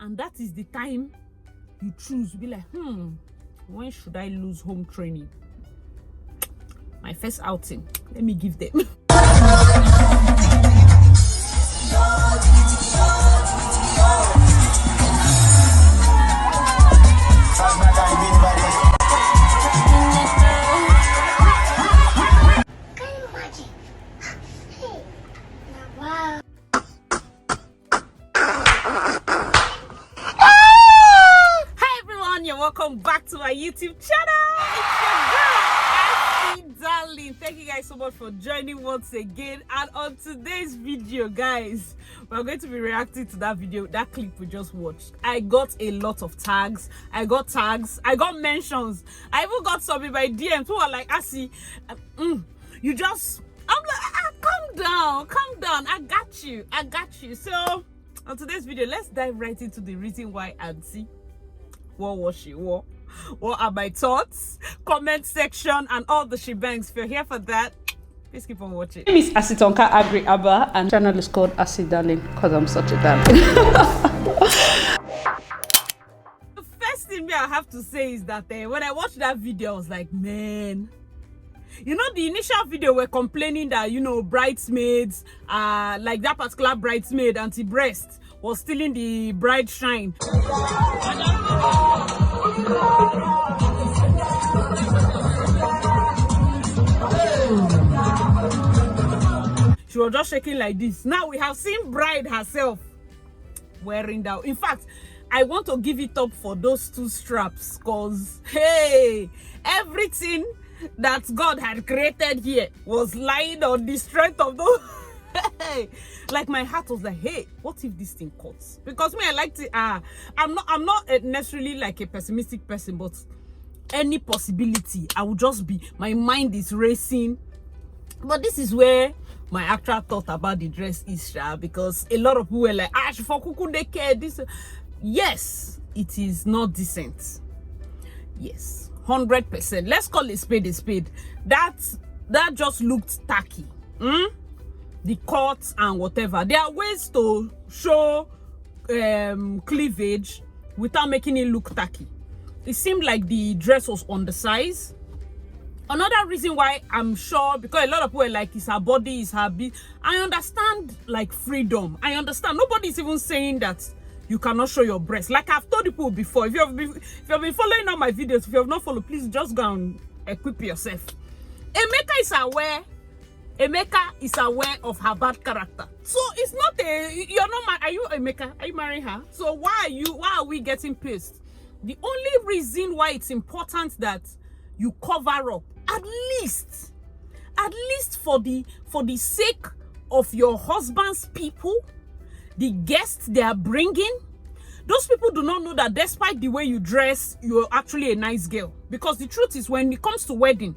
and that is the time you choose to be like, when should I lose home training? My first outing, let me give them. Welcome back to my YouTube channel. It's your girl, darling. Thank you guys so much for joining once again. And on today's video, guys, we're going to be reacting to that video, that clip we just watched. I got a lot of tags. I got tags. I got mentions. I even got some in my DMs who are like, Asi, you just, I'm like, calm down. I got you. So on today's video, let's dive right into the reason why Auntie. What was she wore? What are my thoughts? Comment section and all the shebangs. If you're here for that, please keep on watching. My name is Asitonka Agri Abba and channel is called Asi Darling because I'm such a darling. The first thing I have to say is that when I watched that video, I was like, man, you know, the initial video were complaining that, you know, bridesmaids, like that particular bridesmaid, Auntie Breast, was stealing the bride shine. She was just shaking like this. Now we have seen bride herself wearing that. In fact, I want to give it up for those two straps, because hey, everything that God had created here was lying on the strength of those. Like my heart was like, hey, what if this thing cuts? Because me, I like to I'm not necessarily like a pessimistic person, but any possibility I would just be, my mind is racing. But this is where my actual thought about the dress is, because a lot of people were like, she for kuku they care this. Yes, it is not decent. Yes, 100%. Let's call it spade a spade. That just looked tacky. The cuts and whatever. There are ways to show cleavage without making it look tacky. It seemed like the dress was undersized. Another reason why I'm sure, because a lot of people are like, it's her body, it's her beat. I understand like freedom. I understand. Nobody's even saying that you cannot show your breast. Like I've told people before, if you have been following all my videos, if you have not followed, please just go and equip yourself. Emeka is aware. Emeka is aware of her bad character. So it's not you're not, are you Emeka? Are you marrying her? So why are we getting pissed? The only reason why it's important that you cover up, at least for the sake of your husband's people, the guests they are bringing, those people do not know that despite the way you dress, you're actually a nice girl. Because the truth is, when it comes to wedding,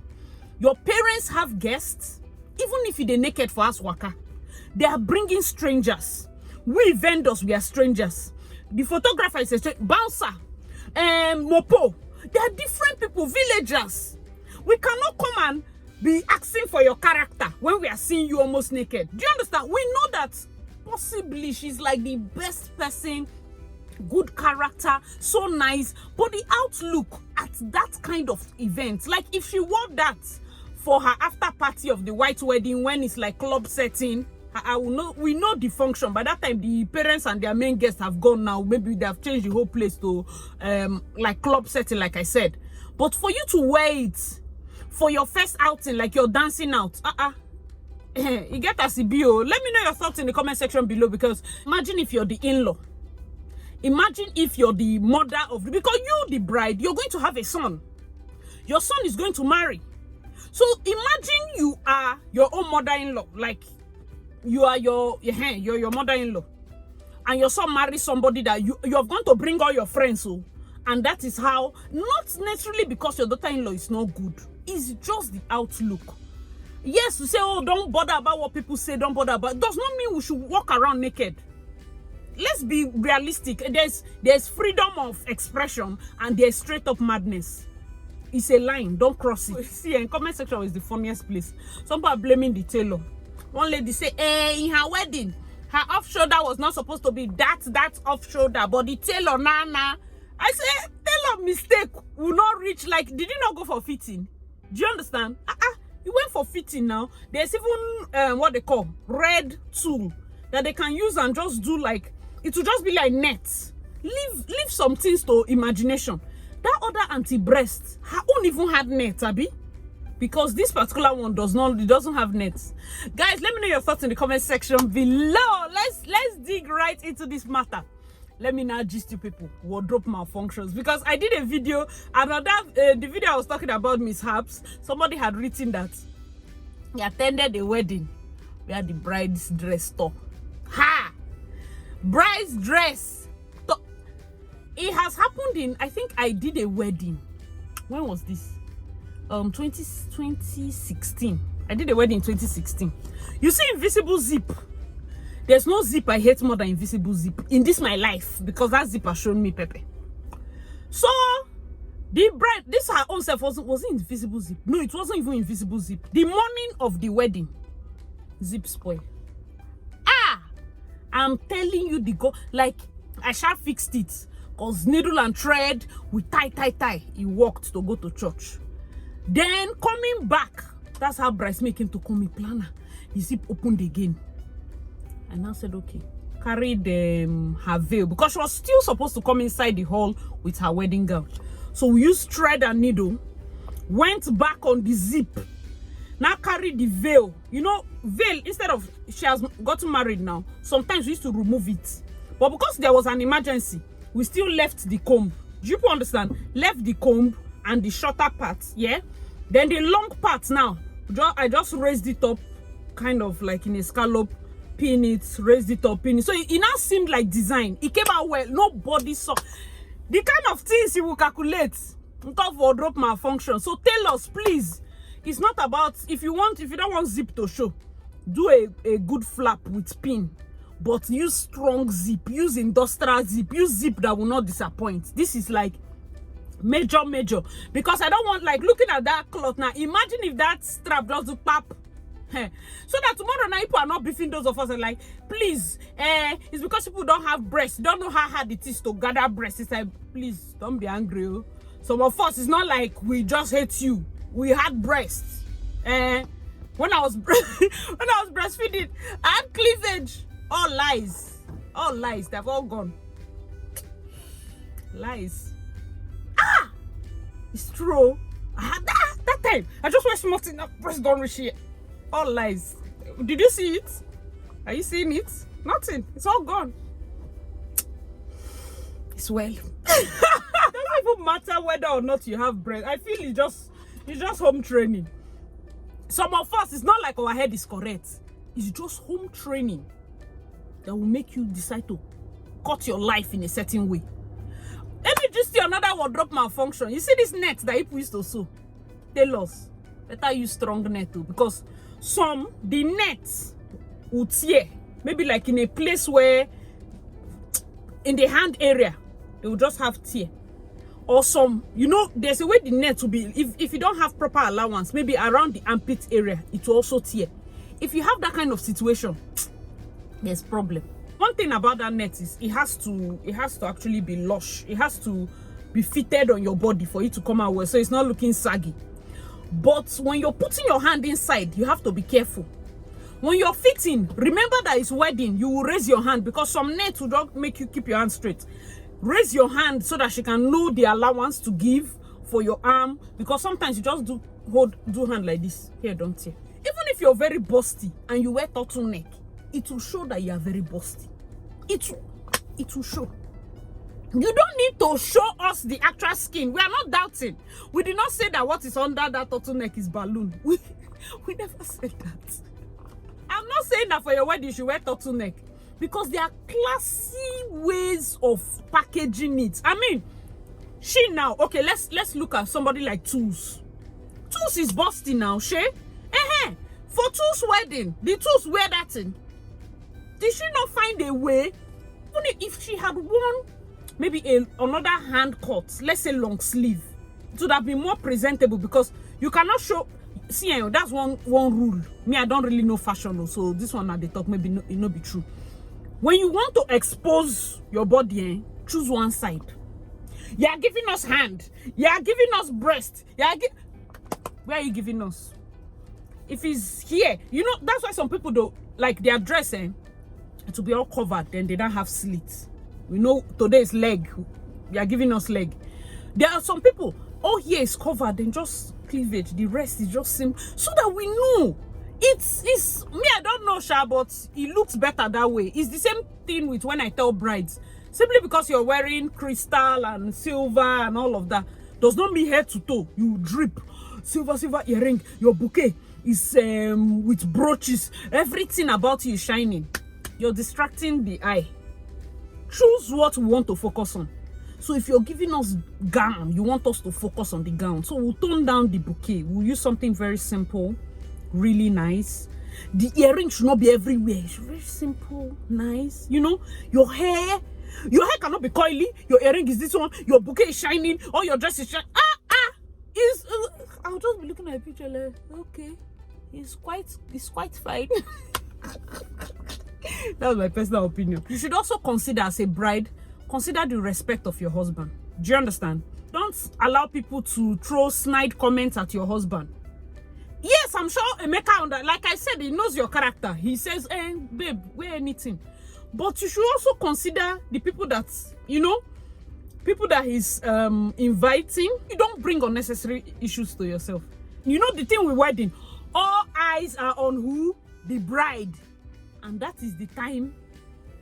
your parents have guests. Even if you're naked for us waka, they are bringing strangers. We vendors, we are strangers. The photographer is a stranger. Bouncer, mopo. They are different people, villagers. We cannot come and be asking for your character when we are seeing you almost naked. Do you understand? We know that possibly she's like the best person, good character, so nice. But the outlook at that kind of event, like if she wore that for her after party of the white wedding, when it's like club setting, we know the function. By that time, the parents and their main guests have gone now. Maybe they have changed the whole place to like club setting, like I said. But for you to wear it for your first outing, like you're dancing out, you get a CBO. Let me know your thoughts in the comment section below, because imagine if you're the in-law. Imagine if you're the mother of, because you, the bride, you're going to have a son. Your son is going to marry. So imagine you are your own mother-in-law, like you are you're your mother-in-law, and your son marries somebody that you have gone to bring all your friends, and that is how, not necessarily because your daughter-in-law is not good, it's just the outlook. Yes, to say, oh, don't bother about what people say, don't bother about, does not mean we should walk around naked. Let's be realistic. There's freedom of expression and there's straight up madness. It's a line, don't cross it. See, in comment section is the funniest place. Some people are blaming the tailor. One lady say, in her wedding, Her off shoulder was not supposed to be that off shoulder, but the tailor nana. I say tailor mistake will not reach. Like, did you not go for fitting? Do you understand? You went for fitting now. There's even what they call red tool that they can use and just do like, it will just be like nets. Leave some things to imagination. That other anti-breast, her own even had net, Abby. Because this particular one doesn't have nets. Guys, let me know your thoughts in the comment section below. Let's dig right into this matter. Let me now gist you people wardrobe malfunctions, because I did a video, and on that the video I was talking about mishaps. Somebody had written that he attended a wedding where the bride's dress tore. Ha! Bride's dress tore. It has happened in, I think I did a wedding. When was this? 2016. I did a wedding in 2016. You see invisible zip. There's no zip I hate more than invisible zip in this my life, because that zip has shown me Pepe. So the bride, this her own self wasn't invisible zip. No, it wasn't even invisible zip. The morning of the wedding, zip spoil. I'm telling you, like I sha fixed it, cause needle and thread we tie. He walked to go to church. Then coming back, that's how bridesmaid came to call me planner. The zip opened again. And now said, okay, carried her veil, because she was still supposed to come inside the hall with her wedding gown. So we used thread and needle, went back on the zip, now carried the veil. You know, veil, instead of, she has gotten married now, sometimes we used to remove it. But because there was an emergency, we still left the comb. Do you understand? Left the comb and the shorter parts, yeah? Then the long parts now, I just raised it up, kind of like in a scallop, pin it, raised it up, pin it. So it now seemed like design. It came out well. Nobody saw the kind of things you will calculate on top of wardrobe malfunction. So tell us, please. It's not about, if you don't want zip to show, do a good flap with pin, but use strong zip, use industrial zip, use zip that will not disappoint. This is like major, because I don't want, like, looking at that cloth now, imagine if that strap just do pop. So that tomorrow night people are not beefing those of us and like, please, it's because people don't have breasts, don't know how hard it is to gather breasts. It's like, please don't be angry. Some of us, it's not like we just hate you, we had breasts. When I was breastfeeding, I had cleavage. All lies, they've all gone. Lies. It's true. I had that time. I just was smarting up, breast don't reach here. All lies. Did you see it? Are you seeing it? Nothing. It's all gone. It's well. It doesn't even matter whether or not you have breast. I feel it's just home training. Some of us, it's not like our head is correct. It's just home training that will make you decide to cut your life in a certain way. Let me just see another wardrobe malfunction. You see this net that people used to sew? Tell us. Better use strong net too, because the nets would tear. Maybe like in a place where, in the hand area, they will just have tear. Or some, you know, there's a way the net will be, if you don't have proper allowance, maybe around the armpit area, it will also tear. If you have that kind of situation, there's problem. One thing about that net is it has to actually be lush. It has to be fitted on your body for it to come out well, so it's not looking saggy. But when you're putting your hand inside, you have to be careful. When you're fitting, remember that it's wedding. You will raise your hand, because some nets will not make you keep your hand straight. Raise your hand so that she can know the allowance to give for your arm, because sometimes you just do hand like this. Here, don't tear. Even if you're very busty and you wear turtleneck, it will show that you are very busty. It will show. You don't need to show us the actual skin. We are not doubting. We did not say that what is under that turtleneck is balloon. We never said that. I'm not saying that for your wedding you should wear turtleneck, because there are classy ways of packaging it. I mean, now, okay, let's look at somebody like Tools. Tools is busty now, for Tools' wedding, the Tools wear that thing. Did she not find a way? Only if she had worn maybe another hand cut, let's say long sleeve, it would have been more presentable, because you cannot show. See, that's one rule. Me, I don't really know fashion, so this one at the talk maybe it not be true. When you want to expose your body, choose one side. You are giving us hand. You are giving us breast. Where are you giving us? If it's here, you know, that's why some people don't like their dress, to be all covered, then they don't have slits. We know today's leg. You are giving us leg. There are some people, all here is covered, then just cleavage. The rest is just simple, so that we know. It's me, I don't know, Sha, but it looks better that way. It's the same thing with when I tell brides. Simply because you're wearing crystal and silver and all of that does not mean head to toe you drip. Silver earring, your bouquet is with brooches. Everything about you is shining. You're distracting the eye. Choose what we want to focus on. So if you're giving us gown, you want us to focus on the gown. So we'll tone down the bouquet. We'll use something very simple, really nice. The earring should not be everywhere. It's very simple, nice. You know, your hair cannot be coily. Your earring is this one. Your bouquet is shining. All your dress is shining. I'll just be looking at a picture like, okay, it's quite fine. That's my personal opinion. You should also consider, as a bride, consider the respect of your husband. Do you understand? Don't allow people to throw snide comments at your husband. Yes, I'm sure Emeka, like I said, he knows your character. He says, babe, wear anything. But you should also consider the people that, you know, people that he's inviting. You don't bring unnecessary issues to yourself. You know the thing with wedding, all eyes are on who? The bride. And that is the time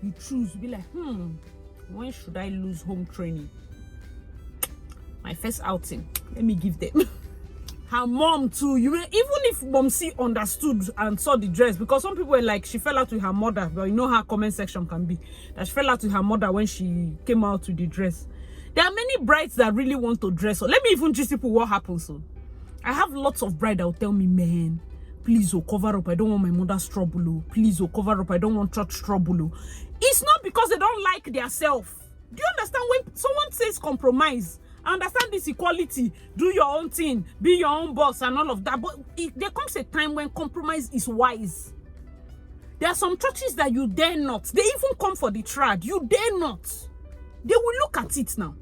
you choose to be like, when should I lose home training? My first outing, let me give them. Her mom too, even if Momsi understood and saw the dress, because some people were like, she fell out with her mother, but you know how comment section can be, that she fell out with her mother when she came out with the dress. There are many brides that really want to dress. So let me even just people what happens. So I have lots of brides that will tell me, man, please, cover up. I don't want my mother's trouble. Please, cover up. I don't want church trouble. It's not because they don't like their self. Do you understand? When someone says compromise, I understand this equality, do your own thing, be your own boss and all of that. But there comes a time when compromise is wise. There are some churches that you dare not. They even come for the trad. You dare not. They will look at it now.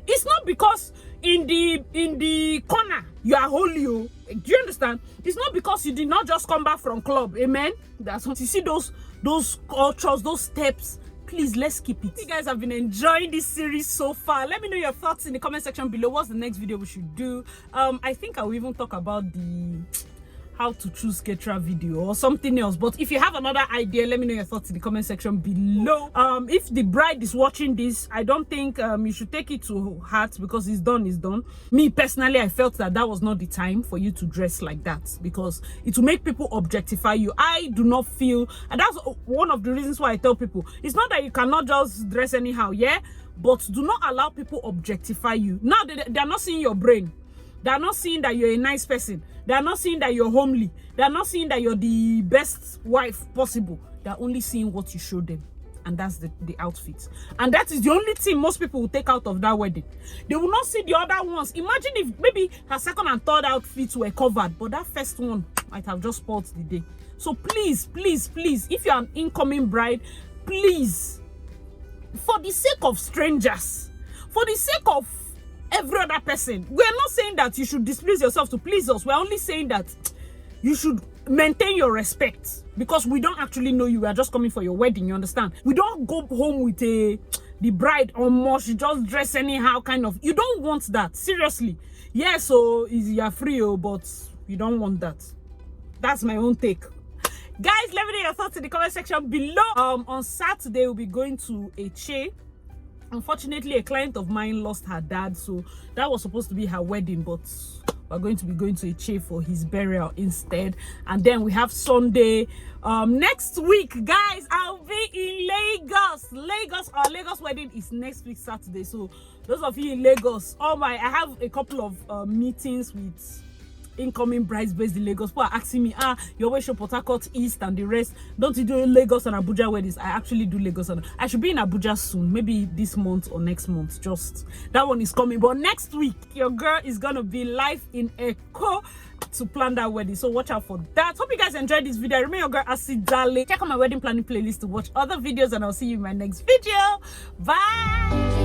It's not because in the corner you are holy. Do you understand? It's not because you did not just come back from club. Amen. That's what you see, those cultures, those steps. Please, let's keep it. You guys have been enjoying this series so far. Let me know your thoughts in the comment section below. What's the next video we should do? I think I'll even talk about the how to choose caterer video or something else. But if you have another idea, let me know your thoughts in the comment section below. If the bride is watching this, I don't think you should take it to heart, because it's done is done. Me personally, I felt that was not the time for you to dress like that, because it will make people objectify you. I do not feel, and that's one of the reasons why I tell people, it's not that you cannot just dress anyhow, yeah, but do not allow people objectify you. Now they're not seeing your brain. They're not seeing that you're a nice person. They're not seeing that you're homely. They're not seeing that you're the best wife possible. They're only seeing what you show them. And that's the outfit. And that is the only thing most people will take out of that wedding. They will not see the other ones. Imagine if maybe her second and third outfits were covered, but that first one might have just spoiled the day. So please, please, please, if you're an incoming bride, please, for the sake of strangers, for the sake of every other person, we're not saying that you should displease yourself to please us. We're only saying that you should maintain your respect, because we don't actually know you. We are just coming for your wedding, you understand? We don't go home with the bride or more, she just dress anyhow kind of. You don't want that, seriously. Yeah, so you're free, but you don't want that. That's my own take. Guys, let me know your thoughts in the comment section below. On Saturday, we'll be going to a Che. Unfortunately, a client of mine lost her dad, so that was supposed to be her wedding, but we're going to be going to a Che for his burial instead. And then we have Sunday. Next week, guys, I'll be in Lagos. Our Lagos wedding is next week Saturday. So those of you in Lagos, I have a couple of meetings with incoming brides based in Lagos. People are asking me, your way show Port Harcourt East and the rest, don't you do Lagos and Abuja weddings? I actually do Lagos, and I should be in Abuja soon, maybe this month or next month. Just that one is coming. But next week, your girl is gonna be live in Echo. to plan that wedding, so watch out for that. Hope you guys enjoyed this video. I remain your girl Asidale. Check out my wedding planning playlist to watch other videos, and I'll see you in my next video. Bye.